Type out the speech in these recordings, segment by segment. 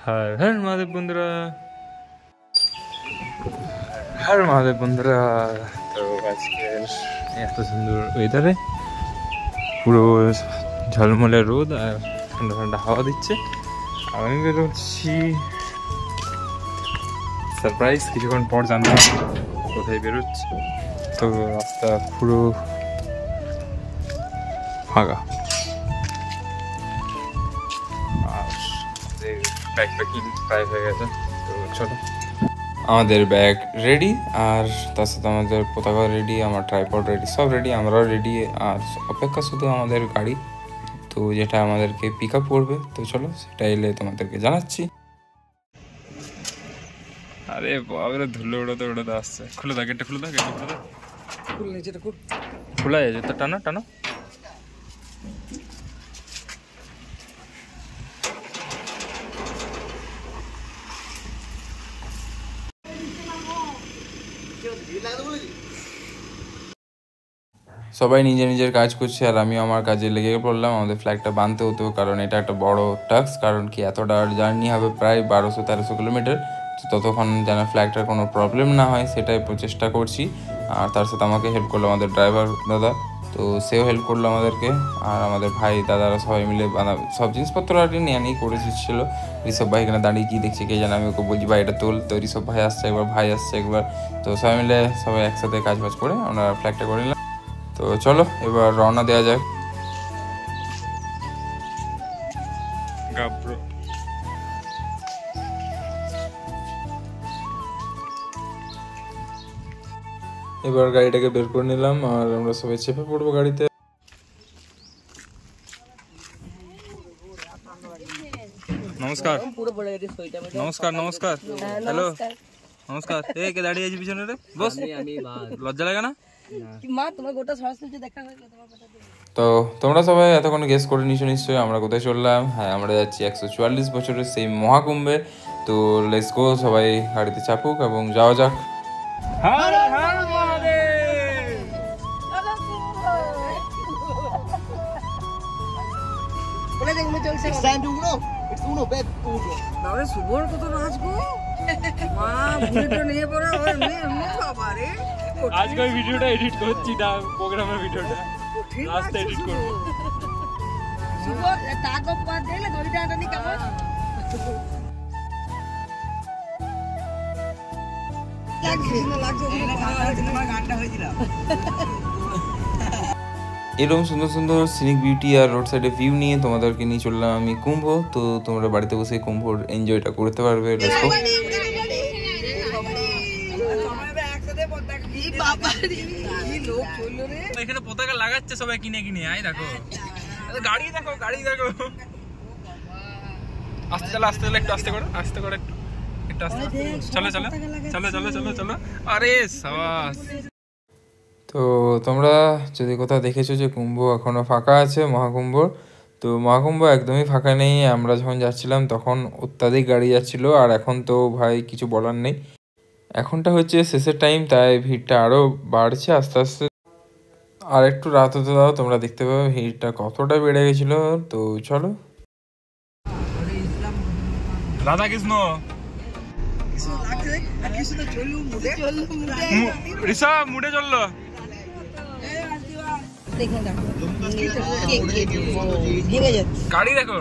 হর হর মহাদেব বন্ধুরা, হর মহাদেব বন্ধুরা। তো আজকে এত সুন্দর ওয়েদারে পুরো ঝলমলে রোদ আর ঠান্ডা ঠান্ডা হাওয়া দিচ্ছে। আমি বেরোচ্ছি সারপ্রাইজ, কিছুক্ষণ পর জানতে কোথায় বেরোচ্ছি। তো রাস্তা পুরো ফাঁকা আর ব্যাগ প্যাকিং প্রায় হয়ে গেছে। তো চলো, আমাদের ব্যাগ রেডি আর তার সাথে আমাদের পতাকা রেডি, আমার ট্রাইপড রেডি, সব রেডি, আমরাও রেডি। আর অপেক্ষা শুধু আমাদের গাড়ি, তো যেটা আমাদেরকে পিক আপ করবে। তো চলো, সেটা এলে তোমাদেরকে জানাচ্ছি। আরে বাবা, ধুলো উড়োতে উড়োতে আসছে। খুলে দাও গেটটা, খুলে দাও গেটটা, খুলে দাও। খোলা যাচ্ছে তো, টানো টানো। সবাই নিজের নিজের কাজ করছে আর আমি আমার কাজে লেগে পড়লাম। আমাদের ফ্ল্যাগটা বাঁধতে হতো, কারণ এটা একটা বড় টাস্ক। কারণ কি, এতটা জার্নি হবে প্রায় 1200-1300 কিলোমিটার। তো ততক্ষণ যেন ফ্ল্যাগটার কোনো প্রবলেম না হয় সেটাই প্রচেষ্টা করছি। আর তার সাথে আমাকে হেল্প করলো আমাদের ড্রাইভার দাদা, তো সেও হেল্প করলো আমাদেরকে। আর আমাদের ভাই দাদারা সবাই মিলে সব জিনিসপত্র আর কি নিয়ে করেছিল। ঋষভ ভাই এখানে দাঁড়িয়ে কী দেখছি কে জানে, আমি ওকে বলছি ভাই এটা তোল। তো ঋষভ ভাই আসছে একবার, ভাই আসছে একবার, তো সবাই মিলে সবাই একসাথে কাজ বাজ করে আমরা ফ্ল্যাগটা করে নিলাম। তো চলো এবার রওনা দেওয়া যাক। এবার গাড়িটাকে বের করে নিলাম আর আমরা সবাই চেপে পড়বো গাড়িতে। নমস্কার নমস্কার নমস্কার, হ্যালো নমস্কার। কে দাঁড়িয়ে আছি পিছনে রে? বস, লজ্জা লাগে না? তো তোমরা সবাই এতক্ষণ গেস করে নিছো নিশ্চয়ই আমরা কোথায় চললাম। হ্যাঁ, আমরা যাচ্ছি 144 বছরের সেই মহাকুম্ভে। তো লেটস গো, সবাই গাড়িতে চাপুক এবং যাওয়া যাক। আজকে ওই ভিডিওটা এডিট করছি না, প্রোগ্রামের ভিডিওটা লাস্টে এডিট করব। এরকম সুন্দর সুন্দর সিনিক বিউটি আর রোড সাইডে ভিউ নিয়ে তোমাদেরকে নিয়ে চললাম আমি কুম্ভ। তো তোমরা বাড়িতে বসে কুম্ভর এনজয়টা করতে পারবে। Let's go. এখানে পতাকা লাগাচ্ছে সবাই কিনে কিনে। আই দেখো গাড়ি, দেখো গাড়ি দেখো। আস্তে চলো, আস্তে চলো, একটু আস্তে করো, আস্তে করো, একটু আস্তে। চলো চলো চলো চলো চলো চলো। আরে সাবাস। তো তোমরা যদি কোথাও দেখেছো যে কুম্ভ এখনো ফাঁকা আছে, মহাকুম্ভ, তো মহাকুম্ভ একদমই ফাঁকা নেই। আমরা যখন যাচ্ছিলাম তখন অত্যাধিক গাড়ি যাচ্ছিল, আর এখন তো ভাই কিছু বলার নেই। এখনটা হচ্ছে শেষের টাইম, তাই ভিড়টা আরও বাড়ছে আস্তে আস্তে। আর একটু রাত হতে দাও, তোমরা দেখতে পাবে ভিড়টা কতটা বেড়ে গেছিল। তো চলো, রাধা কৃষ্ণ ঋষভ মুড়ে চললো। গাড়ি দেখো।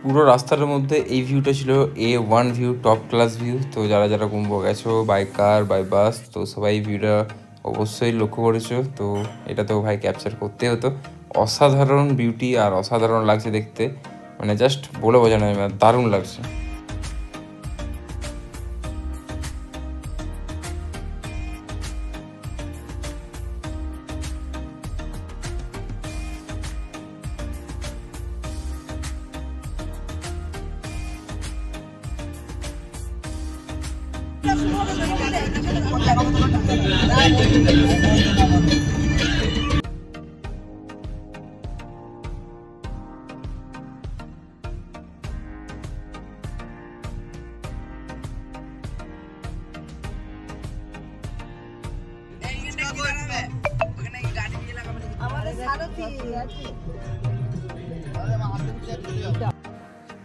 পুরো রাস্তার মধ্যে এই ভিউটা ছিল A1 view, top class view. তো যারা যারা কুম্ভ গেছো বাই কার বাই বাস, তো সবাই ভিউটা অবশ্যই লক্ষ্য করেছো। তো এটা তো ভাই ক্যাপচার করতে হতো। অসাধারণ বিউটি আর অসাধারণ লাগছে দেখতে, মানে জাস্ট বলে বোঝানো যাবে না, দারুণ লাগছে।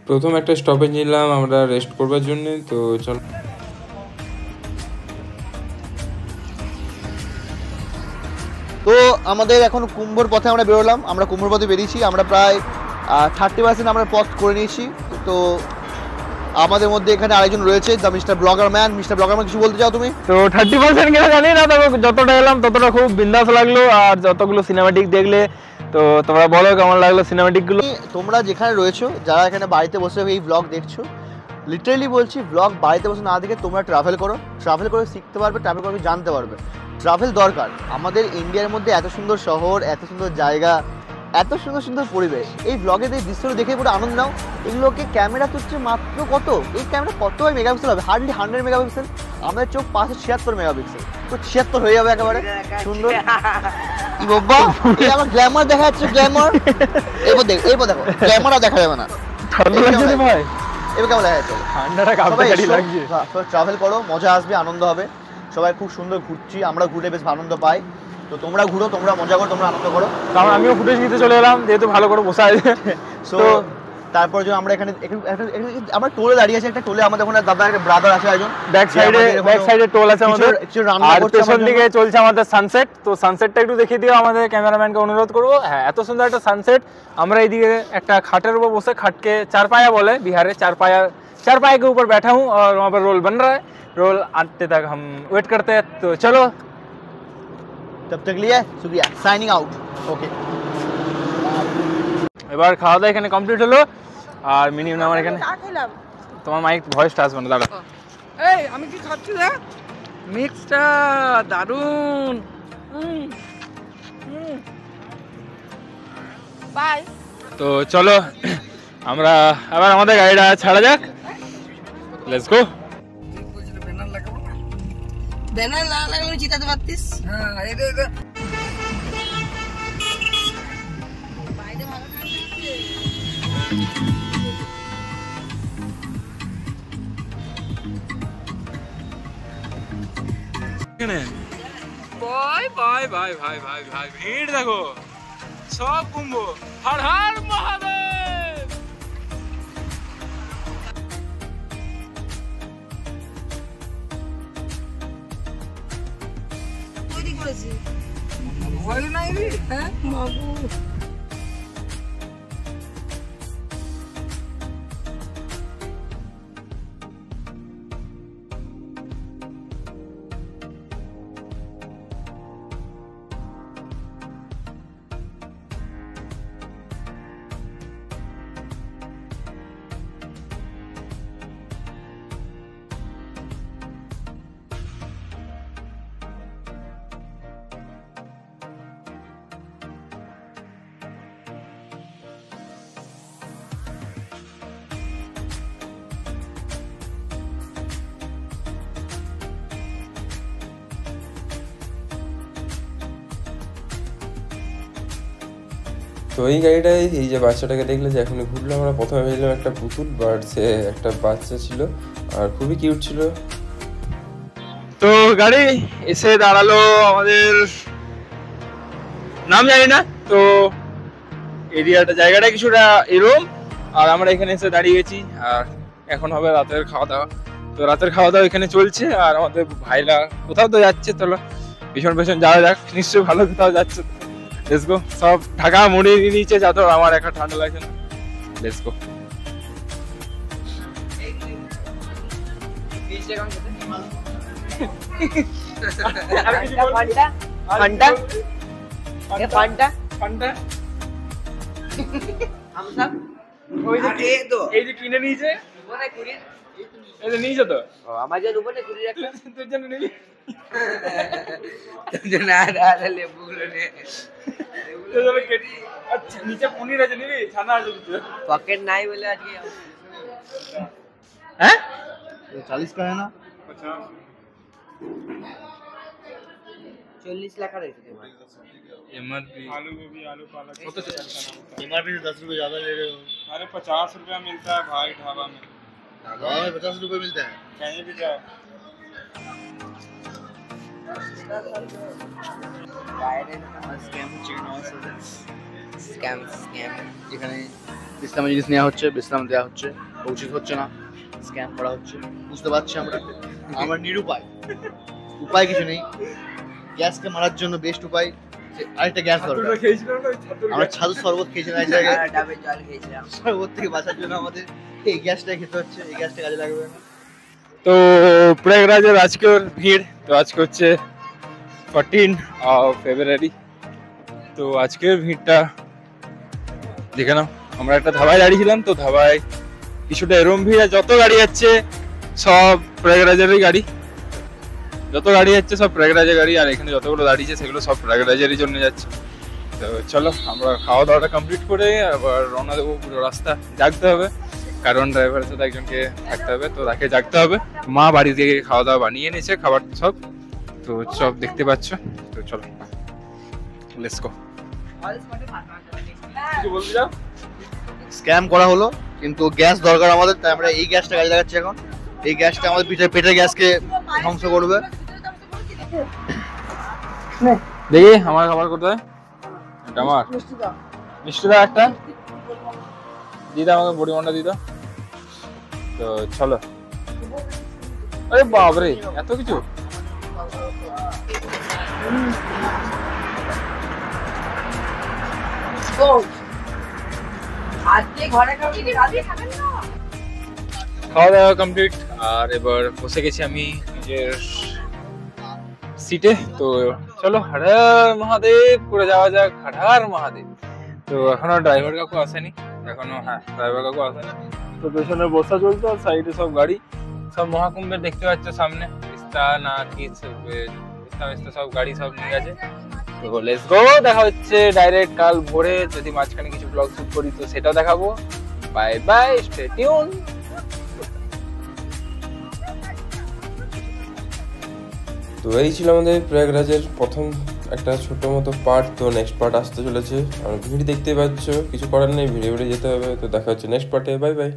প্রথম একটা স্টপেজ নিলাম আমরা রেস্ট করবার জন্য, তো চলো। তো আমাদের এখন কুম্ভর পথে আমরা বেরোলাম, আমরা কুম্ভর পথে বেরিয়েছি, আমরা প্রায় 30% আমরা পথ করে নিয়েছি। তো আমাদের মধ্যে এখানে আরেকজন রয়েছে, the mister blogger man. Mister blogger man, কিছু বলতে চাও তুমি? তো 30% কিনা জানি না, তবে যতটা এলাম ততটা খুব বিন্দাস লাগলো। আর যতগুলো সিনেমাটিক দেখলে, তো তোমরা বলো কেমন লাগলো সিনেমাটিক গুলো। তোমরা যেখানে রয়েছো, যারা এখানে বাড়িতে বসে এই ব্লগ দেখছো, লিটারেলি বলছি, ব্লগ বাড়িতে বসে না দেখে তোমরা ট্রাভেল করো। ট্রাভেল করে শিখতে পারবে, ট্রাভেল করে জানতে পারবে। ট্রাভেল দরকার। আমাদের ইন্ডিয়ার মধ্যে এত সুন্দর শহর, এত সুন্দর জায়গা, এত সুন্দর সুন্দর পরিবেশ, এই ব্লগের এই দৃশ্যগুলো দেখে পুরো আনন্দ নাও। এগুলোকে ক্যামেরা তুলছে মাত্র কত, এই ক্যামেরা কত মেগাপিক্সেল হবে? Hardly 100 megapixel. আমাদের চোখ 576 মেগাপিক্সেল, তো 76 হয়ে যাবে একেবারে সুন্দর। কি বাবা, এই আমার গ্ল্যামার দেখা যাচ্ছে, গ্ল্যামার। এবার দেখো গ্ল্যামারও দেখা যাবে না। ঠান্ডা লাগছে রে ভাই, এবার কেমন দেখা যাচ্ছে? ঠান্ডাটা কাঁপতে লাগছে। ট্রাভেল করো, মজা আসবে, আনন্দ হবে। সবাই খুব সুন্দর ঘুরছি, আমরা ঘুরে বেশ আনন্দ পাই। তো তোমরা ঘুরো, তোমরা মজা করো, তোমরা আনন্দ করো। কারণ আমিও ফুটেজ নিতে চলে এলাম, যেহেতু ভালো করে বসে আছে। সো তারপর যে আমরা এখানে আমরা টোলে দাঁড়িয়ে আছি, একটা টোলে আমাদের ওখানে দাদা একটা ব্রাদার আছে একজন, ব্যাক সাইডে টোল আছে আমাদের। আর পেছন দিকে চলছে আমাদের সানসেট। তো সানসেটটা একটু দেখিয়ে দিও আমাদের ক্যামেরাম্যানকে, অনুরোধ করবো। হ্যাঁ, এত সুন্দর একটা সানসেট। আমরা এইদিকে একটা খাটের উপর বসে, খাটকে चारपाया बोले बिहार, चारपाया के ऊपर बैठा हूँ और वहाँ पर रोल बन रहा है। रोल आते तक हम वेट करते हैं, तो चलो तब तक लिए शुक्रिया, साइनिंग आउट। ओके, এবার খাওয়া দাওয়া এখানে কমপ্লিট হলো। আর মিনিমাম আমার এখানে তোমার মাইক ভয়েসটা আসবে না, দাঁড়া। এই আমি কি খাচ্ছি রে, মিক্সটা দারুন। বাই। তো চলো আমরা আবার আমাদের গাড়িটা ছাড়া যাক, লেটস গো। ব্যানার না লাগলে চিতাতে পারতিস। হ্যাঁ, এটা বাইরে ভালো ভাই ভাই ভাই ভাই ভাই ভাই ভিড় দেখো, সব কুম্ভ। হর হর মহাদেব। তৈরি করেছি ভয় নাই রে। হ্যাঁ মাগো, তো এই গাড়িটায় এই যে বাচ্চাটাকে দেখলে যে এখন ঘুরলো, আমরা প্রথমে ভেবেছিলাম একটা পুতুল, বাট সে একটা বাচ্চা ছিল আর খুবই কিউট ছিল। তো গাড়ি এসে দাঁড়ালো, আমাদের নাম জানি না, তো এরিয়াটা জায়গাটা কিছুটা এরম। আর আমরা এখানে এসে দাঁড়িয়ে গেছি, আর এখন হবে রাতের খাওয়া দাওয়া। তো রাতের খাওয়া দাওয়া এখানে চলছে, আর আমাদের ভাইরা কোথাও তো যাচ্ছে, চলো পেছন পেছন যাওয়া যাক, নিশ্চয়ই ভালো কোথাও যাচ্ছে। Let's go. সব ঢাকা মুড়ি নিচে যাতো, আমার একটা ঠান্ডা লাগছে না। Let's go. এই যে কিনে নিয়েছে, এই যে নিয়েছে তো আমার জন্য উপরে কুড়ি রাখলাম, তোর জন্য নিবি। নিচে পনির আছে, নিবি? ছানা আছে, পকেট নাই বলে আজকে। হ্যাঁ 40 का है ना, 40 लाख रहे थे एमआरपी। आलू गोभी, आलू पालक कत एमआरपी से 10 रुपए ज्यादा ले रहे हो। अरे 50 रुपया मिलता है भाई ढाबा में। ढाबा में 50 रुपए मिलता है, कहीं भी जाओ। এখানে বিশ্রামের জিনিস নেওয়া হচ্ছে, বিশ্রাম দেওয়া হচ্ছে, উচিত হচ্ছে না, স্ক্যাম করা হচ্ছে, বুঝতে পারছি আমরা নিরুপায়, উপায় কিছু নেই। গ্যাসকে মারার জন্য বেস্ট উপায় আরেকটা গ্যাস দরকার। আমরা ছাতু শরবত খেয়েছিলাম এক জায়গায়, শরবত থেকে বাঁচার জন্য আমাদের এই গ্যাসটা খেতে হচ্ছে, এই গ্যাসটা কাজে লাগবে না। তো প্রয়াগরাজের আজকের ভিড়, তো আজকে হচ্ছে 14 ফেব্রুয়ারি। তো আজকের ভিড়টা দেখে নাও। আমরা একটা ধাবায় দাঁড়িয়েছিলাম, তো ধাবায় কিছুটা এরম ভিড়, আর যত গাড়ি যাচ্ছে সব প্রয়াগরাজেরই গাড়ি, যত গাড়ি যাচ্ছে সব প্রয়াগরাজের গাড়ি, আর এখানে যতগুলো দাঁড়িয়েছে সেগুলো সব প্রয়াগরাজেরই জন্য যাচ্ছে। তো চলো আমরা খাওয়া দাওয়াটা কমপ্লিট করে আবার রওনা দেবো। পুরো রাস্তা জাগতে হবে, কারণ ড্রাইভারের সাথে একজনকে থাকতে হবে, তো তাকে জাগতে হবে। মা বাড়ি থেকে খাওয়া দাওয়া বানিয়ে এনেছে, খাবার সব, তো সব দেখতে পাচ্ছ। তো চলো লেটস গো। কিছু বলতে যাও? স্ক্যাম করা হলো, কিন্তু গ্যাস দরকার আমাদের, তাই আমরা এই গ্যাসটা কাজে লাগাচ্ছি এখন। এই গ্যাসটা আমাদের পেটের গ্যাসকে ধ্বংস করবে। দেখি আমার খাবার কোথায়, এটা আমার মিষ্টিদা একটা দিদা, আমাকে পরিমাণটা দিদা। তো চলো। আরে বাবরে, এত কিছু! খাওয়া দাওয়া কমপ্লিট, আর এবার বসে গেছি আমি নিজের সিটে। তো চলো হর হর মহাদেব করে যাওয়া যাক, হর হর মহাদেব। তো এখনো ড্রাইভার কাকু আসেনি, এখনো ড্রাইভার কাকু আসেনি। তো পেছনে বসা চলতো, আর সাইডে সব গাড়ি, সব মহাকুম্ভের দেখতে পাচ্ছ সামনে পিস্তা না কি পিস্তা সব গাড়ি সব নিয়ে গেছে। তো লেটস গো, দেখা হচ্ছে ডাইরেক্ট কাল ভোরে। যদি মাঝখানে কিছু ব্লগ শুট করি তো সেটাও দেখাবো। Bye bye, stay tune. তো এই ছিল আমাদের প্রয়াগরাজের প্রথম একটা ছোট মতো পার্ট। তো নেক্সট পার্ট আসতে চলেছে, আর ভিড় দেখতে পাচ্ছ, কিছু করার নেই, ভিড়ে ভিড়ে যেতে হবে। তো দেখা হচ্ছে নেক্সট পার্টে, বাই বাই।